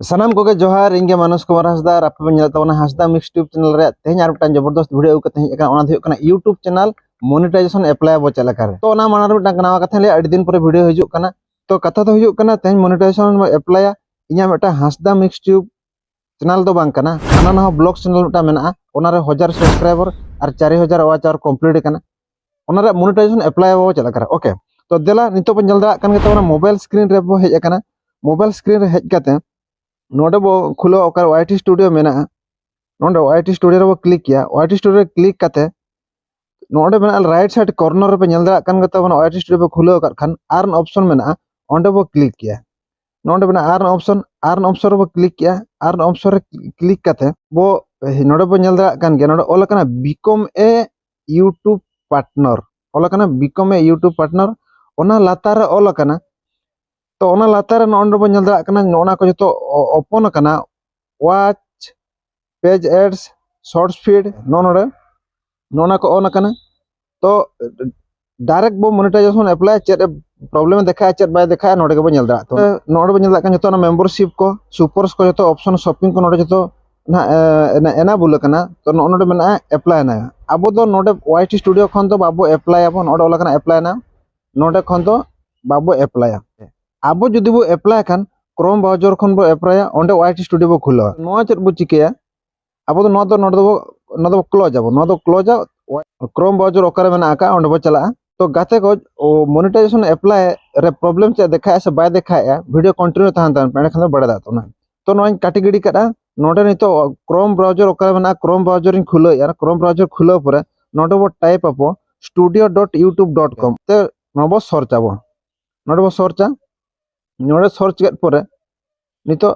Sanam koge johar inge manus kumar HANSDA ape bon nyela tabona HANSDA mix tube channel re tehny ar mitan jabardast video ko tehny ekana ona huyuk kana YouTube channel monetization apply bo chala kare to ona manar mitan kana katha le adi din pore video hijuk kana to katha do huyuk kana tehny monetization apply inya mitan HANSDA mix tube channel do bang kana ana na blog channel mitan mena ona re 1000 subscriber ar 4000 watch hour complete kana ona re monetization apply bo chala kare okay to dela nito bon nyel da kan tabona mobile screen re bo hej akana mobile screen re hej kate नोडे बो खुलो ओकर YT studio मेना नोडे YT studio रे बो click किया YT studio रे click करते नोडे मेना राइट साइड कॉर्नर पे नेल दा कान गता बन YT स्टूडियो पे खुलो कर खान आर्न ऑप्शन मेना ओंडे बो क्लिक किया नोडे मेना आर्न ऑप्शन रे बो क्लिक किया आर्न ऑप्शन रे क्लिक करते बो नोडे बो नेल दा कान गे नोडे ओला कना बिकम ए यूट्यूब पार्टनर ओला कना बिकम ए यूट्यूब पार्टनर ओना लातार रे ओला कना तो ओना लातार नोंडे बो नेल दा कना ओना को जतो ओपन कना watch page ads shorts feed नोना को ऑन कना तो डायरेक्ट बो मोनेटाइजेशन अप्लाई चेट प्रॉब्लम देखा चेट बाय देखा नोडे के बो नेल दा तो नोडे बो नेल दा कन जतो ना मेंबरशिप को सुपर्स को जतो ऑप्शन शॉपिंग को नोडे जतो ना एना बुल कना तो नोडे मेना अप्लाई ना अब दो नोडे YT स्टूडियो खन तो बाबो अप्लाई अब नोडे ओला कना अप्लाई ना नोडे खन तो बाबो अप्लाई अब जदि बो अप्लाई खान क्रोम ब्राउजर खन बो अप्लाई ओंडे YT स्टूडियो बो खुलो नो चेट बो चिकेया अब तो नो दो क्लोज अब नो दो क्लोज क्रोम ब्राउजर ओकर में आका ओंडे बो चला तो गाते को मोनेटाइजेशन अप्लाई रे प्रॉब्लम चे देखा से बाय देखा वीडियो कंटिन्यू तान तान पेड़ खन बड़ा दातो ना तो नो कैटेगरी करा नोडे नितो क्रोम ब्राउजर ओकर में क्रोम ब्राउजर इन खुलो यार क्रोम ब्राउजर खुलो परे नोडे बो टाइप अपो studio.youtube.com ते नबो सर्च अब नोडे बो सर्च नोडे सर्च गेट परे नितो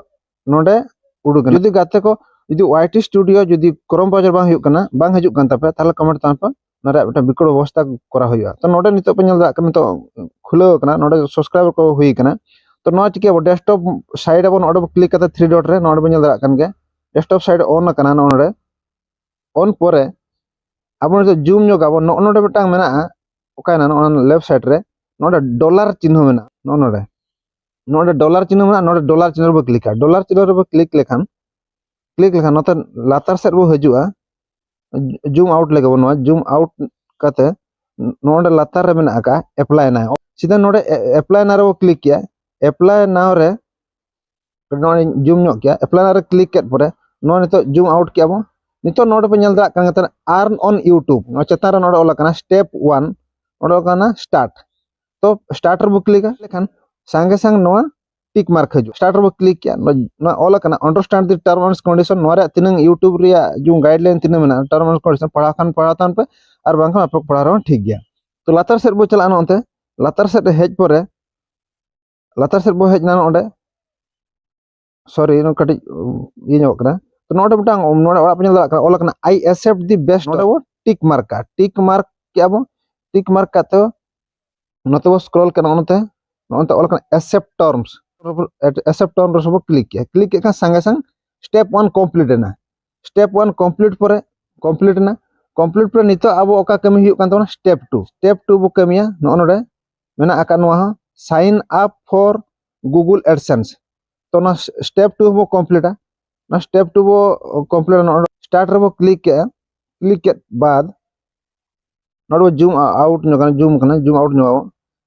नोडे उडुगन जदि गाते को जदि YT स्टूडियो जदि क्रोम ब्राउजर बांग हुयुक कना बांग हजुक कान तापे ताले कमेंट तान पे नरे एटा बिकड़ व्यवस्था करा हुयुआ तो नोडे नितो पे नेल दा कन तो खुलो कना नोडे सब्सक्राइबर को हुई कना तो नो चिके डेस्कटॉप साइड अब नोडे क्लिक करते थ्री डॉट रे नोडे पे नेल दा कन गे डेस्कटॉप साइड ऑन कना नोडे ऑन परे अब नोडे जूम नो गाबो नोडे बेटांग मेना ओकायना नो लेफ्ट साइड रे नोडे डॉलर चिन्ह मेना नोडे नोडे डॉलर चिन्ह मेना नोडे डॉलर चिन्ह रे क्लिक डॉलर चिन्ह रे क्लिक लेखान नोते लातार सेट बो हजुआ जूम आउट लेगे बनो जूम आउट कते नोडे लातार रे मेना का अप्लाई ना सीधा नोडे अप्लाई ना रे बो क्लिक किया अप्लाई नाउ रे नोडे जूम नो किया अप्लाई ना रे क्लिक केट परे नो नितो जूम आउट किया बो नितो नोडे पे नेल दा कान गता अर्न ऑन यूट्यूब नो चेता रे नोडे ओला कना स्टेप 1 नोडे कना स्टार्ट तो स्टार्टर बो क्लिक लेखान संगे संग नो टिक मार्क हजू स्टार्टर बो क्लिक किया नो ओला कना understand the term and condition नो रे तिनंग यूट्यूब रिया जो गाइडलाइन तिन मेना टर्म एंड कंडीशन पढ़ा खान पढ़ातान पे और बांखा आप पढ़ा रहो ठीक गया तो लातार सेट बो चला ना ओंते लातार सेट हेज परे लातार सेट बो हेज ना ओंडे सॉरी नो कटी ये नो कना तो नोडे बटांग नोडे ओला पे नेल ओला कना आई एक्सेप्ट द बेस्ट नोडे बो टिक मार्क क्या बो टिक मार्क काते नोते बो स्क्रॉल करना ओनते नोते ओला कना एक्सेप्ट टर्म्स सब क्लिक के संगे संग स्टेप 1 कंप्लीट ना स्टेप 1 कंप्लीट पर नितो अब ओका कमी हुई कान स्टेप 2 बो कमिया नोडे मेना आका नोहा sign up for Google AdSense तो ना स्टेप 2 बो कंप्लीटा ना स्टेप 2 बो कंप्लीट नोडे स्टार्ट रे बो क्लिक के बाद नोडे जूम आउट जूम आउट नो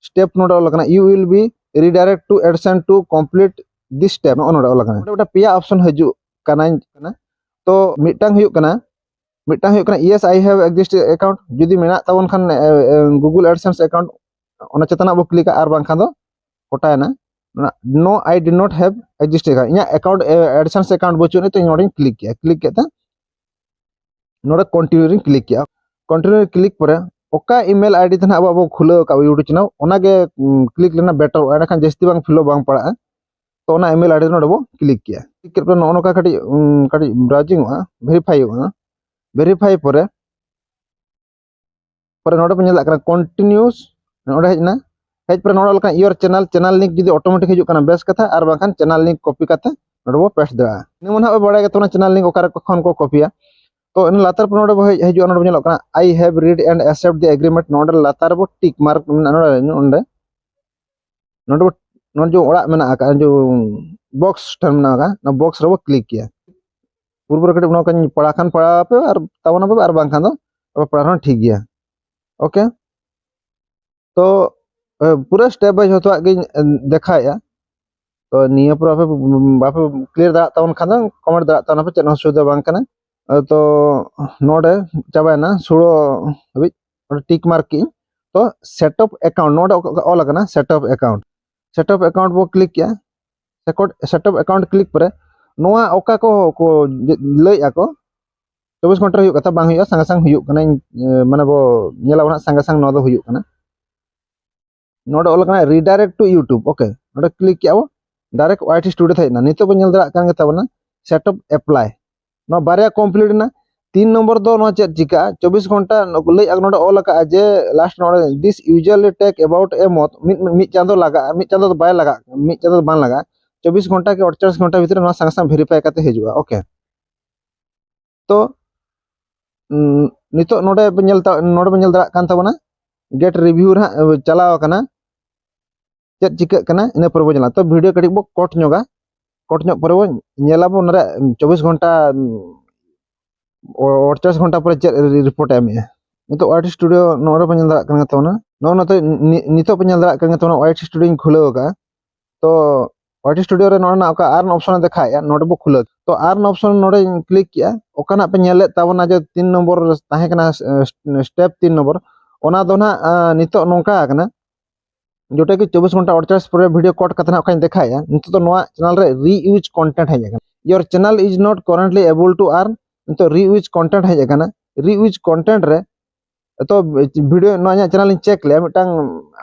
स्टेप नोडे ओला you will be redirect to AdSense to complete this step नोडे ओला कना नोडे पिया ऑप्शन हजू कना तो मिटांग हुयुक कना yes I have existing account जदि मेना तावन खान Google AdSense account ओना चेतना बो क्लिक आर बां खान दो कोटायना no I did not have existing account इया account AdSense account बचुने तो नोडे क्लिक केता नोडे कंटिन्यू क्लिक परे ओका ईमेल आईडी तना अब खुलो का यूट्यूब चैनल ओनागे क्लिक लेना बेटर एडा खान जस्ती बांग फिलो बांग पड़ा तो ओना ईमेल आईडी नोडे बो क्लिक पर नोका कटी ब्राउजिंग वेरीफाई परे नोडे पे नेला कंटिन्यूस नोडे हेज पर नोडे लका योर चैनल लिंक जदी ऑटोमेटिक हिजु कना बेस कथा आर बांखान चैनल लिंक कॉपी कथा नोडे बो पेस्ट दा निमन हा बड़ा के तो चैनल लिंक ओकर खन को कॉपीया तो इन लातार पर नोडे हजू नोडे नेलो कना I have read and accept the agreement नोडे लातार बो टिक मार्क नोडे नोट जो ओड़ा मेना का जो बॉक्स टर्म ना का ना बॉक्स रो क्लिक किया पूर्व कटे उना का पढ़ा खान पढ़ा पे और तवना पे और बांखान दो पढ़ा ठीक गया ओके तो पूरा स्टेप बाय जतो आगे देखाया तो निया पूरा पे बापे क्लियर दा तवन खान कमेंट दा तवन पे चेन सुविधा बांग कना तो नोडे चाबायना सुड़ो हबि टिक मार्क की तो सेटअप अकाउंट नोडे ऑल करना सेटअप अकाउंट वो क्लिक किया सेटअप अकाउंट क्लिक पर नोआ ओका को लय आको 24 घंटा हुई कथा बांग हुई संग संग हुई कना माने बो नेला वना संग संग नो दो हुई कना नोडे ऑल करना रीडायरेक्ट टू यूट्यूब ओके नोडे क्लिक किया वो डायरेक्ट वाईटी स्टूडियो थाइना नितो बो नेल दरा कान गता बना सेटअप अप्लाई नो बारिया कंप्लीट ना 3 नंबर दो नो चेक चिका 24 घंटा लय नोडे ऑल का जे लास्ट नोडे this usually take about a month मी चांदो लगा मी चांदो तो बाय लगा मी चांदो बान लगा 24 घंटा के 48 घंटा भीतर नो संग संग वेरीफाई करते हिजुआ ओके तो नितो नोडे नेल दरा कान तबना गेट रिव्यू रा चलाव कना चेक चिका कना इन पर बो चला तो वीडियो कटी बो कट ᱧᱚᱜᱟ पर वो नेलाबो नरे 24 घंटा 48 घंटा पर चेक रिपोर्ट एम नितो वाईटी स्टूडियो नोडे पे नेल दरा कान तबना नो तो नितो पे नेल दरा कान तबना वाईटी स्टूडियो खुलेव का तो वाईटी स्टूडियो रे नोडे ना का आर्न ऑप्शन देखाया नोडे बो खुले तो आर्न ऑप्शन नोडे क्लिक किया ओकाना पे नेले ताबना जो 3 नंबर ताहे कना स्टेप 3 नंबर ओना दो ना नितो नोका कना जोटे कि 24 घंटा 48 पर वीडियो कट कतना ओकान देखाया नितो तो नोआ चैनल रे रीयूज कंटेंट है जगन your channel is not currently able to earn नितो रीयूज कंटेंट है जगन रीयूज कंटेंट रे तो वीडियो नोआ चैनल चेक ले मिटांग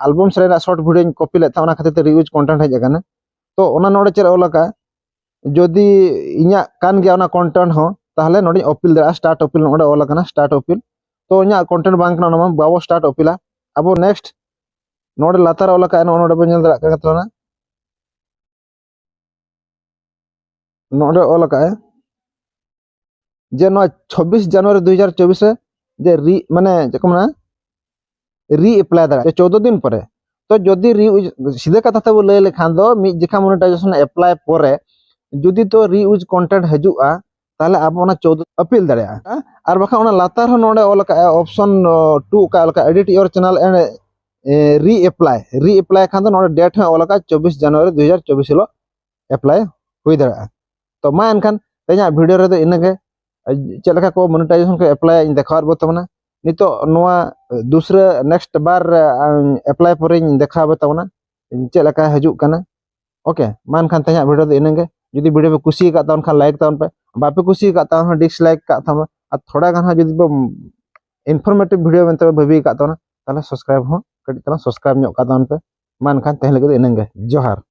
एल्बम रे शॉर्ट वीडियो कॉपी ले था खातिर रीयूज कंटेंट है जगन तो ओना नोडे चेर ओलका जदि इnya कान गया ओना कंटेंट हो ताहले नोडे अपील दरा स्टार्ट अपील नोडे ओलकना स्टार्ट अपील तो इnya कंटेंट बांग कना नमा बाबो स्टार्ट अपीला अब नेक्स्ट नोडे लातार ओलका नोडे बो नेल दरा कातना नोडे ओलका जे नो 26 जनवरी 2024 रे जे री माने जकमना री अप्लाई दरा 14 दिन पर तो जदि सीधे कथा तब लय लेखान दो मी जिखा मोनेटाइजेशन अप्लाई परे जदि तो रीयूज कंटेंट हजुआ ताले अब ओना 14 अपील दरेया आर बखा ओना लातार नोडे ओलका ऑप्शन 2 का ओलका edit your channel and re apply Khan दो नोडे डेट है ओलका 24 जनवरी 2024 हिलो अप्लाई हुई दरेया तो मा एनखान तेजा वीडियो रे दो इनगे चेलका को मोनेटाइजेशन को अप्लाई इन देखार बतवना नितो नोआ दूसरे नेक्स्ट बार अप्लाई पर देखा बतावना चेलका हजु कना ओके मान खान तेजा वीडियो दो इनगे जदि वीडियो पे कुसी का तावन खान लाइक तावन पे बापे कुसी का तावन डिसलाइक का तावन और थोड़ा गान जदि बो इनफॉर्मेटिव वीडियो में भाभी का तावन ताले सब्सक्राइब हो कटी ताला सब्सक्राइब ᱧᱚᱜ का तावन पे मान खान तेहले को इनगे जोहार।